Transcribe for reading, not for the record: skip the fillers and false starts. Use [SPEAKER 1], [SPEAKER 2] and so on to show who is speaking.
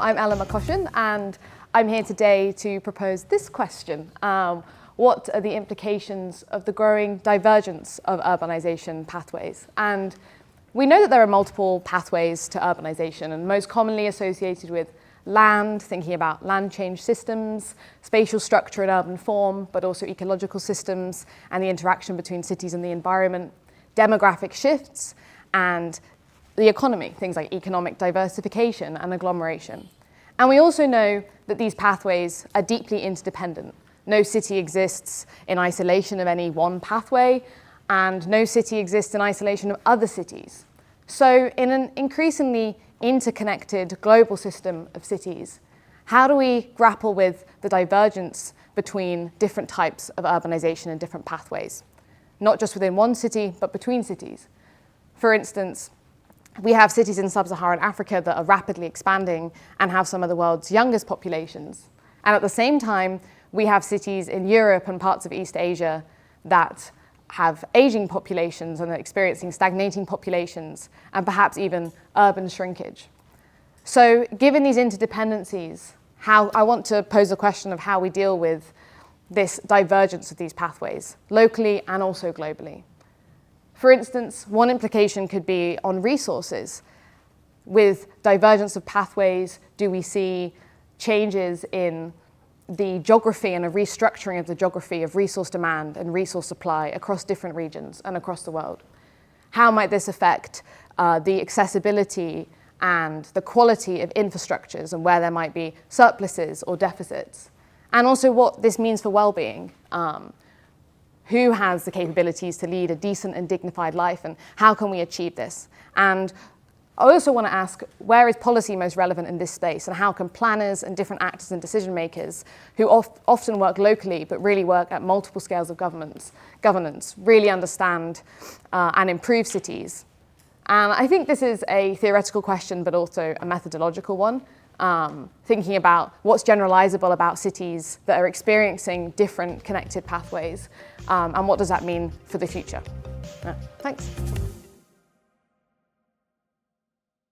[SPEAKER 1] I'm McCoshan, and I'm here today to propose this question. What are the implications of the growing divergence of urbanization pathways? And we know that there are multiple pathways to urbanization, and most commonly associated with land, thinking about land change systems, spatial structure and urban form, but also ecological systems and the interaction between cities and the environment, demographic shifts, and the economy, things like economic diversification and agglomeration. And we also know that these pathways are deeply interdependent. No city exists in isolation of any one pathway, and no city exists in isolation of other cities. So in an increasingly interconnected global system of cities, how do we grapple with the divergence between different types of urbanization and different pathways? Not just within one city, but between cities. For instance, we have cities in sub-Saharan Africa that are rapidly expanding and have some of the world's youngest populations. And at the same time, we have cities in Europe and parts of East Asia that have aging populations and are experiencing stagnating populations and perhaps even urban shrinkage. So given these interdependencies, I want to pose a question of how we deal with this divergence of these pathways, locally and also globally. For instance, one implication could be on resources. With divergence of pathways, do we see changes in the geography and a restructuring of the geography of resource demand and resource supply across different regions and across the world? How might this affect the accessibility and the quality of infrastructures and where there might be surpluses or deficits? And also what this means for well-being. Who has the capabilities to lead a decent and dignified life, and how can we achieve this? And I also want to ask, where is policy most relevant in this space, and how can planners and different actors and decision makers who often work locally but really work at multiple scales of governance really understand and improve cities? And I think this is a theoretical question but also a methodological one, thinking about what's generalizable about cities that are experiencing different connected pathways, and what does that mean for the future. Thanks.